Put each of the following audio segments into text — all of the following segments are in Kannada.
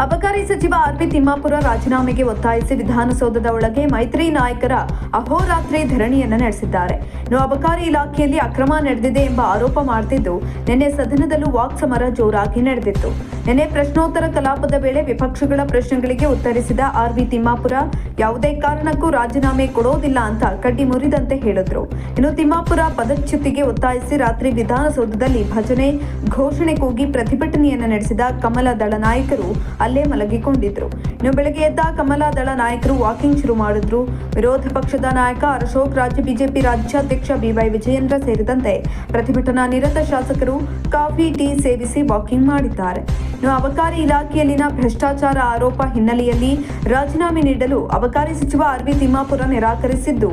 ಅಬಕಾರಿ ಸಚಿವ ಆರ್.ಬಿ. ತಿಮ್ಮಾಪುರ ರಾಜೀನಾಮೆಗೆ ಒತ್ತಾಯಿಸಿ ವಿಧಾನಸೌಧದ ಒಳಗೆ ಮೈತ್ರಿ ನಾಯಕರ ಅಹೋರಾತ್ರಿ ಧರಣಿಯನ್ನು ನಡೆಸಿದ್ದಾರೆ. ಇನ್ನು ಅಬಕಾರಿ ಇಲಾಖೆಯಲ್ಲಿ ಅಕ್ರಮ ನಡೆದಿದೆ ಎಂಬ ಆರೋಪ ಮಾಡುತ್ತಿದ್ದು, ನಿನ್ನೆ ಸದನದಲ್ಲೂ ವಾಕ್ಸಮರ ಜೋರಾಗಿ ನಡೆದಿತ್ತು. ನಿನ್ನೆ ಪ್ರಶ್ನೋತ್ತರ ಕಲಾಪದ ವೇಳೆ ವಿಪಕ್ಷಗಳ ಪ್ರಶ್ನೆಗಳಿಗೆ ಉತ್ತರಿಸಿದ ಆರ್.ಬಿ. ತಿಮ್ಮಾಪುರ ಯಾವುದೇ ಕಾರಣಕ್ಕೂ ರಾಜೀನಾಮೆ ಕೊಡೋದಿಲ್ಲ ಅಂತ ಕಡ್ಡಿ ಮುರಿದಂತೆ ಹೇಳಿದ್ರು. ಇನ್ನು ತಿಮ್ಮಾಪುರ ಪದಚ್ಯುತಿಗೆ ಒತ್ತಾಯಿಸಿ ರಾತ್ರಿ ವಿಧಾನಸೌಧದಲ್ಲಿ ಭಜನೆ, ಘೋಷಣೆ ಕೂಗಿ ಪ್ರತಿಭಟನೆಯನ್ನು ನಡೆಸಿದ ಕಮಲ ದಳ ನಾಯಕರು ಅಲ್ಲೇ ಮಲಗಿಕೊಂಡಿದ್ರು. ಇನ್ನು ಬೆಳಗ್ಗೆ ಎದ್ದ ಕಮಲ ದಳ ನಾಯಕರು ವಾಕಿಂಗ್ ಶುರು ಮಾಡಿದ್ರು. ವಿರೋಧ ಪಕ್ಷದ ನಾಯಕ ಅಶೋಕ್ ರಾಜ್, ಬಿಜೆಪಿ ರಾಜ್ಯಾಧ್ಯಕ್ಷ ಬಿವೈ ವಿಜಯೇಂದ್ರ ಸೇರಿದಂತೆ ಪ್ರತಿಭಟನಾ ನಿರತ ಶಾಸಕರು ಕಾಫಿ, ಟೀ ಸೇವಿಸಿ ವಾಕಿಂಗ್ ಮಾಡಿದ್ದಾರೆ. ಇನ್ನು ಅಬಕಾರಿ ಇಲಾಖೆಯಲ್ಲಿನ ಭ್ರಷ್ಟಾಚಾರ ಆರೋಪ ಹಿನ್ನೆಲೆಯಲ್ಲಿ ರಾಜೀನಾಮೆ ನೀಡಲು ಅಬಕಾರಿ ಸಚಿವ ಆರ್.ಬಿ. ತಿಮ್ಮಾಪುರ ನಿರಾಕರಿಸಿದ್ದು,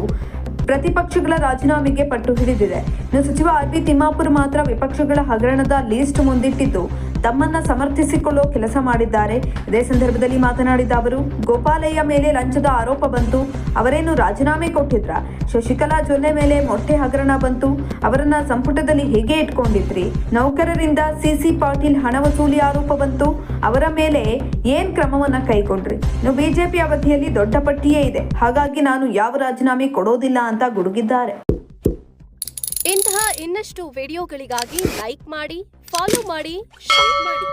ಪ್ರತಿಪಕ್ಷಗಳ ರಾಜೀನಾಮೆಗೆ ಪಟ್ಟು ಹಿಡಿದಿದೆ. ಇನ್ನು ಸಚಿವ ಆರ್.ಬಿ. ತಿಮ್ಮಾಪುರ ಮಾತ್ರ ವಿಪಕ್ಷಗಳ ಹಗರಣದ ಲೀಸ್ಟ್ ಮುಂದಿಟ್ಟಿದ್ದು ತಮ್ಮನ್ನ ಸಮರ್ಥಿಸಿಕೊಳ್ಳೋ ಕೆಲಸ ಮಾಡಿದ್ದಾರೆ. ಇದೇ ಸಂದರ್ಭದಲ್ಲಿ ಮಾತನಾಡಿದ ಅವರು, ಗೋಪಾಲಯ್ಯ ಮೇಲೆ ಲಂಚದ ಆರೋಪ ಬಂತು, ಅವರೇನು ರಾಜೀನಾಮೆ ಕೊಟ್ಟಿದ್ರ? ಶಶಿಕಲಾ ಜೊಲ್ಲೆ ಮೇಲೆ ಮೊಟ್ಟೆ ಹಗರಣ ಬಂತು, ಅವರನ್ನ ಸಂಪುಟದಲ್ಲಿ ಹೇಗೆ ಇಟ್ಕೊಂಡಿದ್ರಿ? ನೌಕರರಿಂದ ಸಿ.ಸಿ. ಪಾಟೀಲ್ ಹಣ ವಸೂಲಿ ಆರೋಪ ಬಂತು, ಅವರ ಮೇಲೆ ಏನ್ ಕ್ರಮವನ್ನ ಕೈಗೊಂಡ್ರಿ? ಇನ್ನು ಬಿಜೆಪಿ ಅವಧಿಯಲ್ಲಿ ದೊಡ್ಡ ಪಟ್ಟಿಯೇ ಇದೆ, ಹಾಗಾಗಿ ನಾನು ಯಾವ ರಾಜೀನಾಮೆ ಕೊಡೋದಿಲ್ಲ ಅಂತ ಗುಡುಗಿದ್ದಾರೆ. ಇಂತಹ ಇನ್ನಷ್ಟು ವಿಡಿಯೋಗಳಿಗಾಗಿ ಲೈಕ್ ಮಾಡಿ, ಫಾಲೋ ಮಾಡಿ, ಶೇರ್ ಮಾಡಿ.